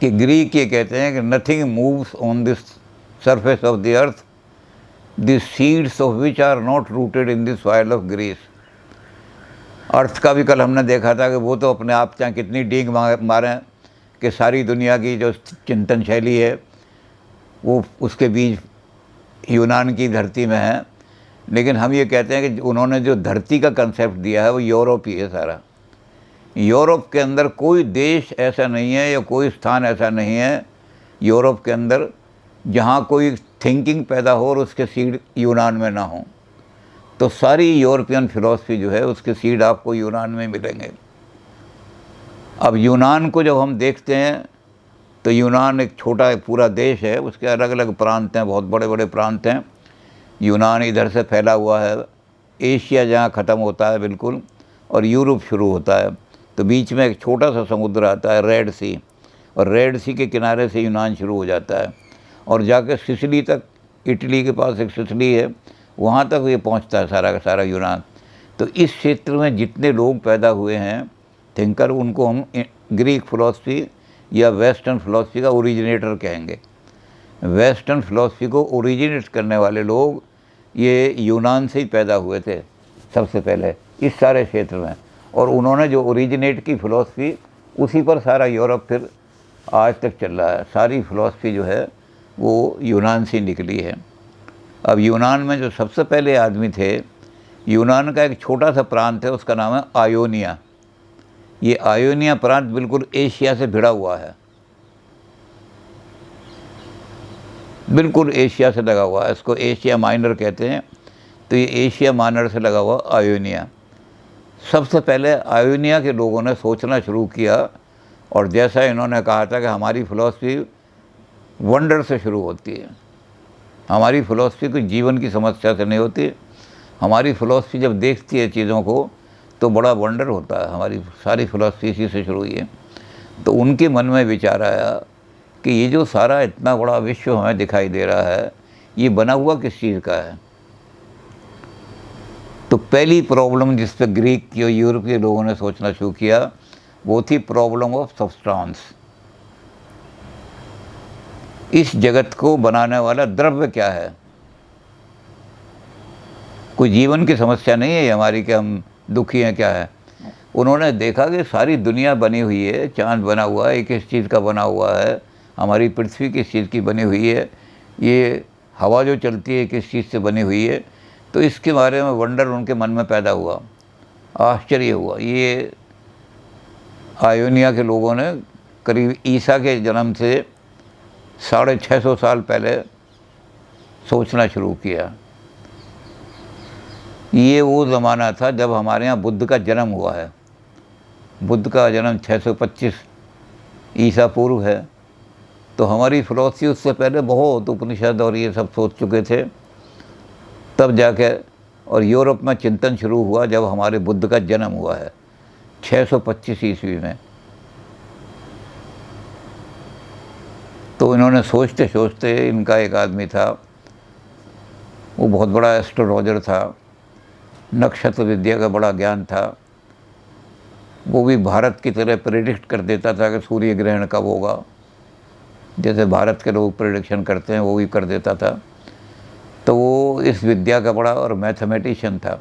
कि ग्रीक ये कहते हैं कि nothing moves on this surface of the earth the seeds of which are not rooted in the soil of Greece. अर्थ का भी कल हमने देखा था कि वो तो अपने आप चाहे कितनी डींग मारें कि सारी दुनिया की जो चिंतन शैली है वो उसके बीच यूनान की धरती में है, लेकिन हम ये कहते हैं कि उन्होंने जो धरती का कंसेप्ट दिया है वो यूरोप ही है सारा। यूरोप के अंदर कोई देश ऐसा नहीं है या कोई स्थान ऐसा नहीं है यूरोप के अंदर जहाँ कोई थिंकिंग पैदा हो और उसके सीड यूनान में ना हो। तो सारी यूरोपियन फिलॉसफी जो है उसके सीड आपको यूनान में मिलेंगे। अब यूनान को जब हम देखते हैं तो यूनान एक छोटा पूरा देश है, उसके अलग अलग प्रांत हैं, बहुत बड़े बड़े प्रांत हैं। यूनान इधर से फैला हुआ है, एशिया जहाँ ख़त्म होता है बिल्कुल और यूरोप शुरू होता है, तो बीच में एक छोटा सा समुद्र आता है रेड सी, और रेड सी के किनारे से यूनान शुरू हो जाता है और जाके सिसिली तक, इटली के पास एक सिसिली है, वहाँ तक ये पहुँचता है सारा का सारा यूनान। तो इस क्षेत्र में जितने लोग पैदा हुए हैं थिंकर, उनको हम ग्रीक फिलॉसफी या वेस्टर्न फिलॉसफी का ओरिजिनेटर कहेंगे। वेस्टर्न फिलॉसफी को ओरिजिनेट करने वाले लोग ये यूनान से ही पैदा हुए थे सबसे पहले इस सारे क्षेत्र में, और उन्होंने जो ओरिजिनेट की फ़िलॉसफी उसी पर सारा यूरोप फिर आज तक चल रहा है। सारी फ़िलॉसफी जो है वो यूनान से निकली है। अब यूनान में जो सबसे पहले आदमी थे, यूनान का एक छोटा सा प्रांत है, उसका नाम है आयोनिया। ये आयोनिया प्रांत बिल्कुल एशिया से भिड़ा हुआ है, बिल्कुल एशिया से लगा हुआ है, इसको एशिया माइनर कहते हैं। तो ये एशिया माइनर से लगा हुआ आयोनिया। सबसे पहले आयोनिया के लोगों ने सोचना शुरू किया, और जैसा इन्होंने कहा था कि हमारी फ़िलॉसफी वंडर से शुरू होती है, हमारी फ़िलॉसफी कोई जीवन की समस्या से नहीं होती, हमारी फ़िलॉसफी जब देखती है चीज़ों को तो बड़ा वंडर होता है। हमारी सारी फ़िलॉसफी इसी से शुरू हुई है। तो उनके मन में विचार आया कि ये जो सारा इतना बड़ा विश्व हमें दिखाई दे रहा है, ये बना हुआ किस चीज़ का है। तो पहली प्रॉब्लम जिस पर ग्रीक और यूरोप के लोगों ने सोचना शुरू किया वो थी प्रॉब्लम ऑफ सब्सटेंस। इस जगत को बनाने वाला द्रव्य क्या है। कोई जीवन की समस्या नहीं है हमारी कि हम दुखी हैं, क्या है। उन्होंने देखा कि सारी दुनिया बनी हुई है, चांद बना हुआ है, किस चीज़ का बना हुआ है, हमारी पृथ्वी किस चीज़ की बनी हुई है, ये हवा जो चलती है किस चीज़ से बनी हुई है। तो इसके बारे में वंडर उनके मन में पैदा हुआ, आश्चर्य हुआ। ये आयोनिया के लोगों ने करीब ईसा के जन्म से 650 साल पहले सोचना शुरू किया। ये वो ज़माना था जब हमारे यहाँ बुद्ध का जन्म हुआ है। बुद्ध का जन्म 625 ईसा पूर्व है। तो हमारी फ़िलॉसफी उससे पहले बहुत उपनिषद और ये सब सोच चुके थे, तब जाके और यूरोप में चिंतन शुरू हुआ जब हमारे बुद्ध का जन्म हुआ है 625 ईस्वी में। तो इन्होंने सोचते सोचते, इनका एक आदमी था, वो बहुत बड़ा एस्ट्रोलॉजर था, नक्षत्र विद्या का बड़ा ज्ञान था, वो भी भारत की तरह प्रेडिक्ट कर देता था कि सूर्य ग्रहण कब होगा, जैसे भारत के लोग प्रेडिक्शन करते हैं वो भी कर देता था। तो वो इस विद्या का बड़ा और मैथमेटिशियन था।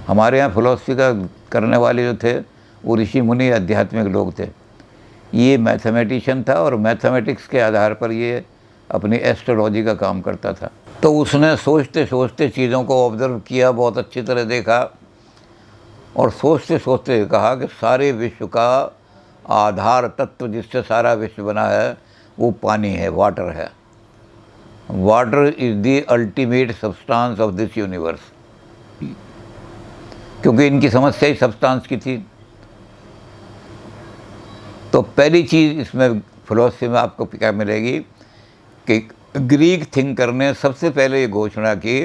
हमारे यहाँ फिलॉसफी का करने वाले जो थे वो ऋषि मुनि आध्यात्मिक लोग थे, ये मैथमेटिशियन था और मैथमेटिक्स के आधार पर ये अपनी एस्ट्रोलॉजी का काम करता था। तो उसने सोचते सोचते चीज़ों को ऑब्ज़र्व किया, बहुत अच्छी तरह देखा, और सोचते सोचते कहा कि सारे विश्व का आधार तत्व जिससे सारा विश्व बना है वो पानी है, वाटर है। Water is the ultimate substance of this universe. क्योंकि इनकी समस्या ही सब्सटेंस की थी। तो पहली चीज़ इसमें फिलॉसफी में आपको क्या मिलेगी कि ग्रीक थिंकर ने सबसे पहले ये घोषणा की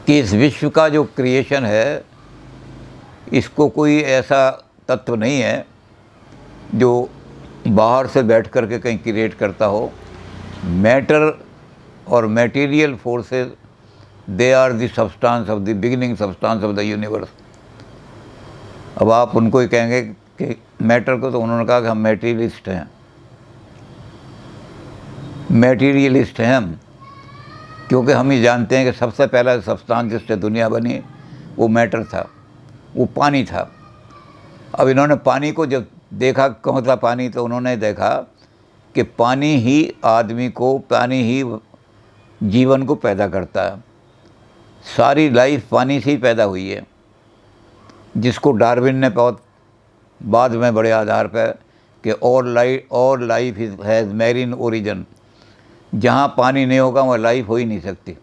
कि इस विश्व का जो क्रिएशन है इसको कोई ऐसा तत्व नहीं है जो बाहर से बैठ कर के कहीं क्रिएट करता हो। मैटर और material forces, they are the substance of the beginning substance of the universe. अब आप उनको ही कहेंगे कि मैटर को, तो उन्होंने कहा कि हम मेटीरियलिस्ट हैं, मेटीरियलिस्ट हैं हम, क्योंकि हम ही जानते हैं कि सबसे पहला सब्सटेंस जिससे दुनिया बनी वो मैटर था, वो पानी था। अब इन्होंने पानी को जब देखा कौन सा पानी, तो उन्होंने देखा कि पानी ही आदमी को, पानी ही जीवन को पैदा करता है। सारी लाइफ पानी से ही पैदा हुई है, जिसको डार्विन ने बहुत बाद में बड़े आधार पर कि और लाइफ हैज़ मैरीन ओरिजिन, जहाँ पानी नहीं होगा वहाँ लाइफ हो ही नहीं सकती।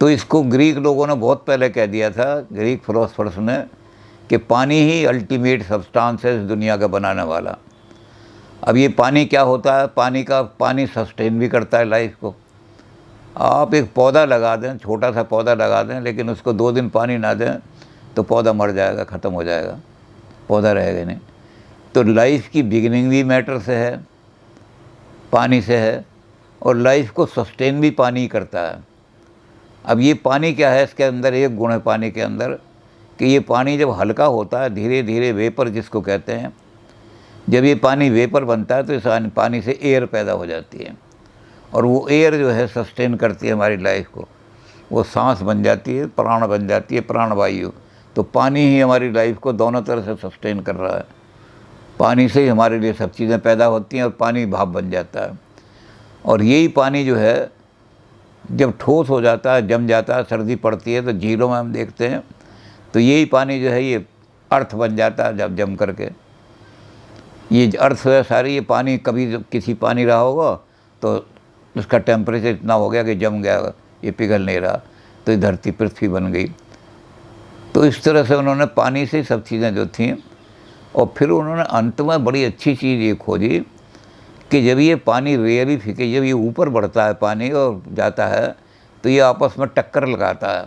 तो इसको ग्रीक लोगों ने बहुत पहले कह दिया था, ग्रीक फिलोसफर्स ने, कि पानी ही अल्टीमेट सब्सटेंस है इस दुनिया का बनाने वाला। अब ये पानी क्या होता है, पानी सस्टेन भी करता है लाइफ को। आप एक पौधा लगा दें, छोटा सा पौधा लगा दें, लेकिन उसको 2 दिन पानी ना दें तो पौधा मर जाएगा, ख़त्म हो जाएगा, पौधा रहेगा नहीं। तो लाइफ की बिगिनिंग भी मैटर से है, पानी से है, और लाइफ को सस्टेन भी पानी करता है। अब ये पानी क्या है, इसके अंदर एक गुण है पानी के अंदर, कि ये पानी जब हल्का होता है, धीरे धीरे वेपर जिसको कहते हैं, जब ये पानी वेपर बनता है तो इस पानी से एयर पैदा हो जाती है, और वो एयर जो है सस्टेन करती है हमारी लाइफ को, वो सांस बन जाती है, प्राण बन जाती है, प्राणवायु। तो पानी ही हमारी लाइफ को दोनों तरह से सस्टेन कर रहा है। पानी से ही हमारे लिए सब चीज़ें पैदा होती हैं, और पानी भाप बन जाता है। और यही पानी जो है जब ठोस हो जाता है, जम जाता है, सर्दी पड़ती है तो झीलों में हम देखते हैं, तो यही पानी जो है ये अर्थ बन जाता है। जब जम करके ये अर्थ है सारी, ये पानी कभी किसी पानी रहा होगा तो उसका टेम्परेचर इतना हो गया कि जम गया, ये पिघल नहीं रहा, तो ये धरती पृथ्वी बन गई। तो इस तरह से उन्होंने पानी से सब चीज़ें जो थीं, और फिर उन्होंने अंत में बड़ी अच्छी चीज़ ये खोजी कि जब ये पानी रेयरिफिकेशन, जब ये ऊपर बढ़ता है पानी और जाता है, तो ये आपस में टक्कर लगाता है,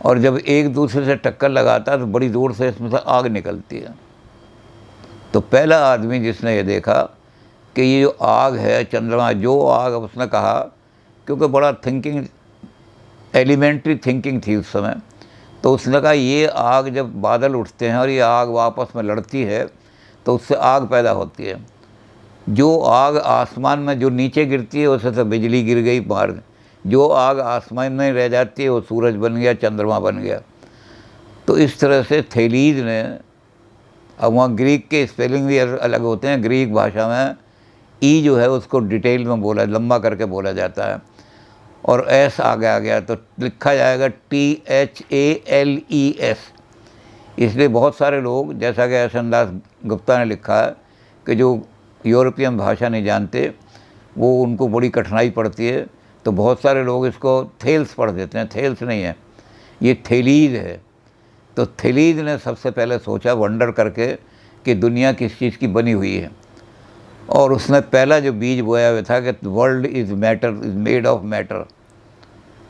और जब एक दूसरे से टक्कर लगाता है तो बड़ी दूर से इसमें से आग निकलती है। तो पहला आदमी जिसने ये देखा कि ये जो आग है, चंद्रमा जो आग, उसने कहा, क्योंकि बड़ा थिंकिंग, एलिमेंट्री थिंकिंग थी उस समय, तो उसने कहा ये आग जब बादल उठते हैं और ये आग आपस में लड़ती है तो उससे आग पैदा होती है। जो आग आसमान में जो नीचे गिरती है उससे तो बिजली गिर गई बाहर, जो आग आसमान में रह जाती है वो सूरज बन गया, चंद्रमा बन गया। तो इस तरह से थेलीज ने, अब वहाँ ग्रीक के स्पेलिंग भी अलग होते हैं, ग्रीक भाषा में ई जो है उसको डिटेल में बोला, लंबा करके बोला जाता है, और एस आगे आ गया तो लिखा जाएगा THALES। इसलिए बहुत सारे लोग, जैसा कि एहसन दास गुप्ता ने लिखा है, कि जो यूरोपियन भाषा नहीं जानते वो, उनको बड़ी कठिनाई पड़ती है, तो बहुत सारे लोग इसको थेल्स पढ़ देते हैं। थेल्स नहीं है, ये थेलीज है। तो थेलीज ने सबसे पहले सोचा, वंडर करके, कि दुनिया किस चीज़ की बनी हुई है, और उसने पहला जो बीज बोया हुआ था कि world is matter, is made of matter.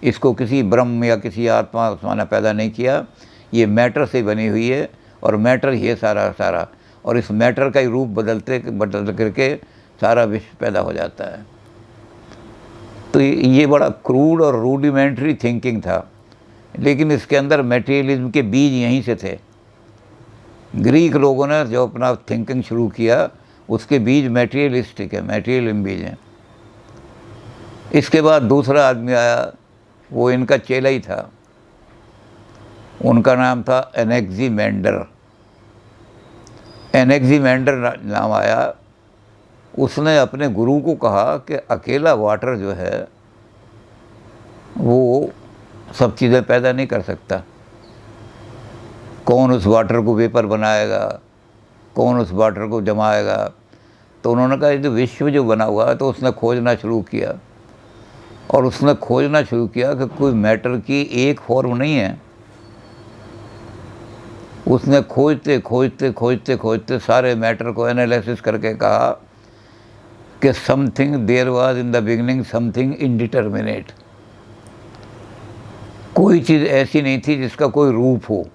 इसको किसी ब्रह्म या किसी आत्मा उसने पैदा नहीं किया, ये मैटर से बनी हुई है, और मैटर ही है सारा, और इस मैटर का ही रूप बदल करके सारा विश्व पैदा हो जाता है। तो ये बड़ा क्रूड और रूडिमेंट्री थिंकिंग था, लेकिन इसके अंदर मटेरियलिज्म के बीज यहीं से थे। ग्रीक लोगों ने जो अपना थिंकिंग शुरू किया उसके बीज मटेरियलिस्टिक है, मटेरियलिज्म बीज हैं। इसके बाद दूसरा आदमी आया, वो इनका चेला ही था, उनका नाम था एनेक्सिमेंडर। एनेक्सिमेंडर नाम आया। उसने अपने गुरु को कहा कि अकेला वाटर जो है वो सब चीज़ें पैदा नहीं कर सकता, कौन उस वाटर को वेपर बनाएगा, कौन उस वाटर को जमाएगा। तो उन्होंने कहा ये विश्व जो बना हुआ है, तो उसने खोजना शुरू किया, और उसने खोजना शुरू किया कि कोई मैटर की एक फॉर्म नहीं है। उसने खोजते खोजते खोजते खोजते सारे मैटर को एनालिसिस करके कहा कि something there was in the beginning something indeterminate. कोई चीज़ ऐसी नहीं थी जिसका कोई रूप हो।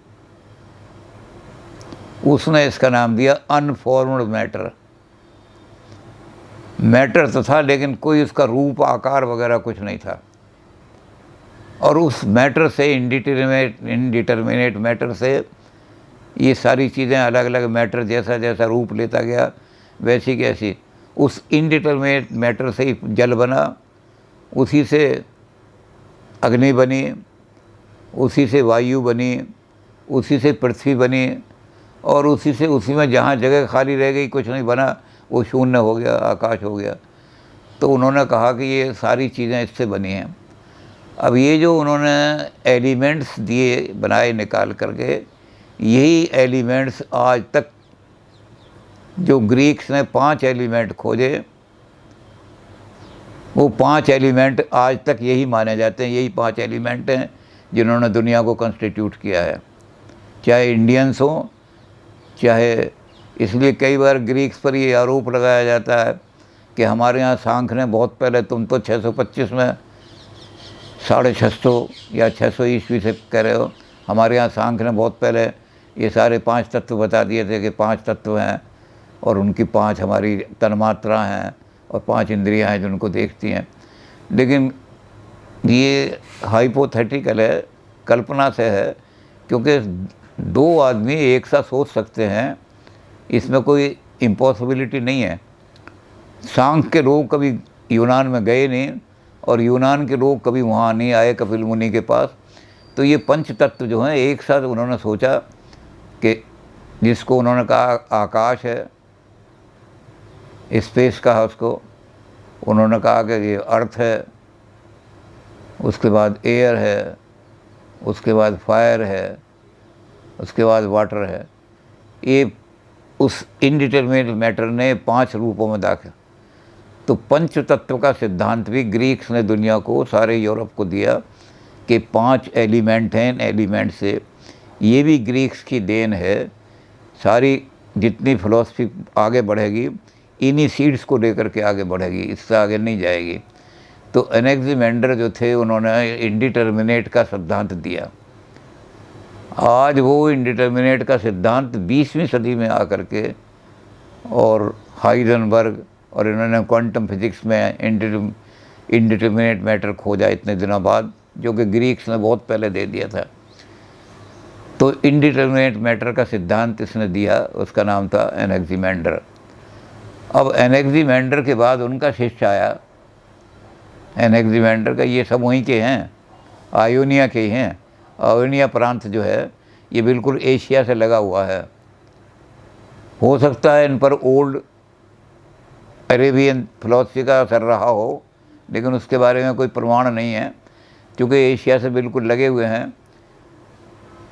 उसने इसका नाम दिया अनफॉर्म्ड मैटर। मैटर तो था लेकिन कोई उसका रूप, आकार वगैरह कुछ नहीं था, और उस मैटर से, इनडिटर्मिनेट मैटर से ये सारी चीज़ें अलग अलग मैटर जैसा जैसा रूप लेता गया वैसी कैसी, उस इनडिटरमिनेट मैटर से ही जल बना, उसी से अग्नि बनी, उसी से वायु बनी, उसी से पृथ्वी बनी, और उसी में जहाँ जगह खाली रह गई कुछ नहीं बना, वो शून्य हो गया, आकाश हो गया। तो उन्होंने कहा कि ये सारी चीज़ें इससे बनी हैं। अब ये जो उन्होंने एलिमेंट्स दिए बनाए निकाल करके, यही एलिमेंट्स आज तक, जो ग्रीक्स ने 5 एलिमेंट खोजे, वो 5 एलिमेंट आज तक यही माने जाते हैं, यही 5 एलिमेंट हैं जिन्होंने दुनिया को कंस्टिट्यूट किया है, चाहे इंडियंस हों चाहे। इसलिए कई बार ग्रीक्स पर ये आरोप लगाया जाता है कि हमारे यहाँ सांख्य ने बहुत पहले, तुम तो 625 में 650 या 600 ईस्वी से कह रहे हो, हमारे यहाँ सांख्य ने बहुत पहले ये सारे 5 तत्व बता दिए थे कि 5 तत्व हैं और उनकी 5 हमारी तन्मात्रा हैं और 5 इंद्रियां हैं जो उनको देखती हैं। लेकिन ये हाइपोथेटिकल है, कल्पना से है, क्योंकि 2 आदमी एक साथ सोच सकते हैं, इसमें कोई इम्पॉसिबिलिटी नहीं है। सांख्य के लोग कभी यूनान में गए नहीं और यूनान के लोग कभी वहाँ नहीं आए कपिल मुनि के पास। तो ये पंच तत्व जो हैं एक साथ उन्होंने सोचा कि जिसको उन्होंने कहा आकाश है, स्पेस कहा उसको, उन्होंने कहा कि ये अर्थ है, उसके बाद एयर है, उसके बाद फायर है, उसके बाद वाटर है। ये उस इनडिटरमिनेट मैटर ने 5 रूपों में दाखिल। तो पंच तत्व का सिद्धांत भी ग्रीक्स ने दुनिया को, सारे यूरोप को दिया कि 5 एलिमेंट हैं। इन एलिमेंट से, ये भी ग्रीक्स की देन है। सारी जितनी फिलॉसफी आगे बढ़ेगी इन्हीं सीड्स को लेकर के आगे बढ़ेगी, इससे आगे नहीं जाएगी। तो एनेक्सिमेंडर जो थे उन्होंने इंडिटरमिनेट का सिद्धांत दिया। आज वो इंडिटरमिनेट का सिद्धांत 20वीं सदी में आकर के, और हाइजेनबर्ग और इन्होंने क्वांटम फिजिक्स में इंडिटरमिनेट मैटर खोजा इतने दिनों बाद, जो कि ग्रीक्स ने बहुत पहले दे दिया था। तो इंडिटरमिनेट मैटर का सिद्धांत इसने दिया, उसका नाम था एनेक्सिमेंडर। अब एनेक्सिमेंडर के बाद उनका शिष्य आया। एनेक्सिमेंडर का, ये सब वहीं के हैं, आयोनिया के ही हैं। आयोनिया प्रांत जो है ये बिल्कुल एशिया से लगा हुआ है। हो सकता है इन पर ओल्ड अरेबियन फिलॉसफी का असर रहा हो, लेकिन उसके बारे में कोई प्रमाण नहीं है, क्योंकि एशिया से बिल्कुल लगे हुए हैं।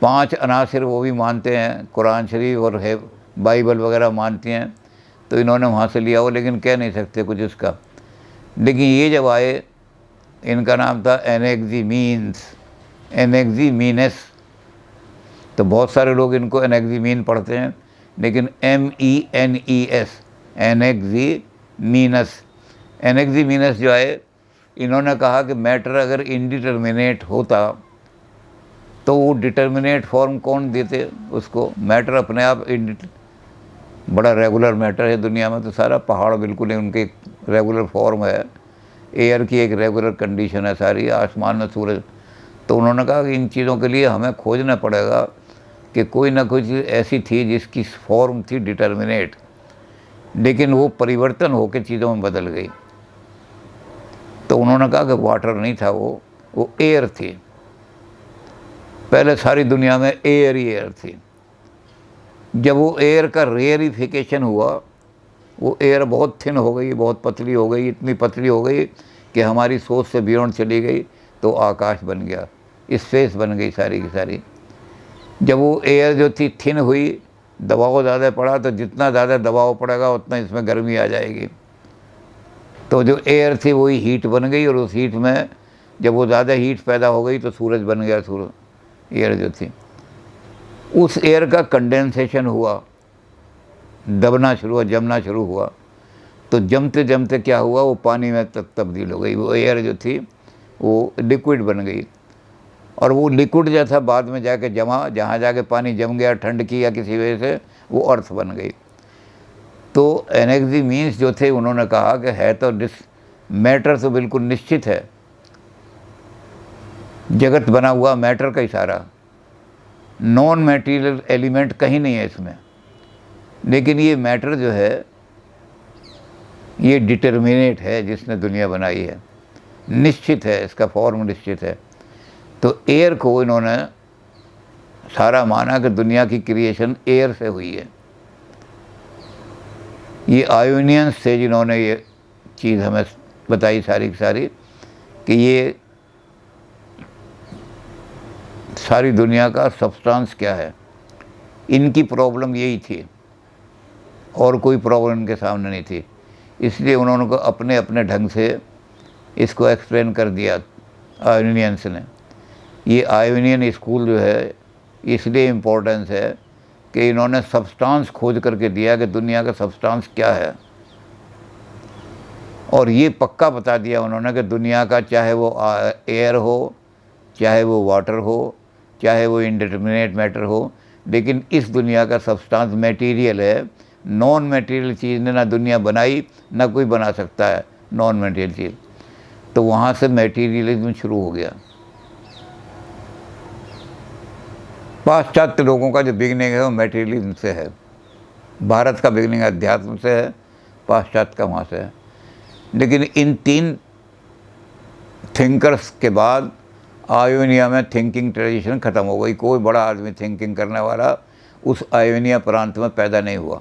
5 अनासिर वो भी मानते हैं, कुरान शरीफ और है बाइबल वगैरह मानती हैं, तो इन्होंने वहाँ से लिया हो, लेकिन कह नहीं सकते कुछ इसका। लेकिन ये जब आए, इनका नाम था एनेक्सिमीनस। तो बहुत सारे लोग इनको एनेक्सिमीन पढ़ते हैं, लेकिन MENES, एनेक्सिमीनस। एनेक्सिमीनस जो आए, इन्होंने कहा कि मैटर अगर इनडिटरमिनेट होता तो वो डिटर्मिनेट फॉर्म कौन देते उसको। मैटर अपने आप बड़ा रेगुलर मैटर है दुनिया में, तो सारा पहाड़ बिल्कुल उनके रेगुलर फॉर्म है, एयर की एक रेगुलर कंडीशन है सारी, आसमान में सूरज। तो उन्होंने कहा कि इन चीज़ों के लिए हमें खोजना पड़ेगा कि कोई ना कोई चीज़ ऐसी थी जिसकी फॉर्म थी डिटर्मिनेट, लेकिन वो परिवर्तन होकर चीज़ों में बदल गई। तो उन्होंने कहा कि वाटर नहीं था, वो एयर थी। पहले सारी दुनिया में एयर ही एयर थी। जब वो एयर का रेयरिफिकेशन हुआ, वो एयर बहुत थिन हो गई, बहुत पतली हो गई, इतनी पतली हो गई कि हमारी सोच से बियॉन्ड चली गई, तो आकाश बन गया, स्पेस बन गई सारी की सारी। जब वो एयर जो थी थिन हुई, दबाव ज़्यादा पड़ा, तो जितना ज़्यादा दबाव पड़ेगा उतना इसमें गर्मी आ जाएगी। तो जो एयर थी वही हीट बन गई, और उस हीट में जब वो ज़्यादा हीट पैदा हो गई तो सूरज बन गया। सूरज एयर जो थी, उस एयर का कंडेंसेशन हुआ, दबना शुरू हुआ, जमना शुरू हुआ। तो जमते जमते क्या हुआ, वो पानी में तब्दील हो गई। वो एयर जो थी वो लिक्विड बन गई, और वो लिक्विड जो था बाद में जाके जमा, जहाँ जाके पानी जम गया ठंड की या किसी वजह से, वो अर्थ बन गई। तो एनेक्सिमीन्स जो थे उन्होंने कहा कि है तो मैटर तो बिल्कुल निश्चित है, जगत बना हुआ मैटर का ही सारा, नॉन मैटेरियल एलिमेंट कहीं नहीं है इसमें। लेकिन ये मैटर जो है ये डिटर्मिनेट है, जिसने दुनिया बनाई है, निश्चित है, इसका फॉर्म निश्चित है। तो एयर को इन्होंने सारा माना कि दुनिया की क्रिएशन एयर से हुई है। ये आयोनियंस से जिन्होंने ये चीज़ हमें बताई सारी की सारी कि ये सारी दुनिया का सब्सटेंस क्या है, इनकी प्रॉब्लम यही थी और कोई प्रॉब्लम इनके सामने नहीं थी। इसलिए उन्होंने को अपने अपने ढंग से इसको एक्सप्लेन कर दिया आयोनियंस ने। ये आयोनियन स्कूल जो है इसलिए इम्पोर्टेंस है कि इन्होंने सब्सटेंस खोज करके दिया कि दुनिया का सब्सटेंस क्या है, और ये पक्का बता दिया उन्होंने कि दुनिया का चाहे वो एयर हो, चाहे वो वाटर हो, चाहे वो इंडिटरमिनेट मैटर हो, लेकिन इस दुनिया का सब्सटेंस मटेरियल है। नॉन मटेरियल चीज़ ने ना दुनिया बनाई ना कोई बना सकता है नॉन मटेरियल चीज़। तो वहाँ से मटेरियलिज्म शुरू हो गया। पाश्चात्य लोगों का जो बिगनिंग है वो मटेरियलिज्म से है, भारत का बिगनिंग अध्यात्म से है, पाश्चात्य का वहाँ से है। लेकिन इन तीन थिंकर्स के बाद आयोनिया में थिंकिंग ट्रेडिशन ख़त्म हो गई। कोई बड़ा आदमी थिंकिंग करने वाला उस आयोनिया प्रांत में पैदा नहीं हुआ।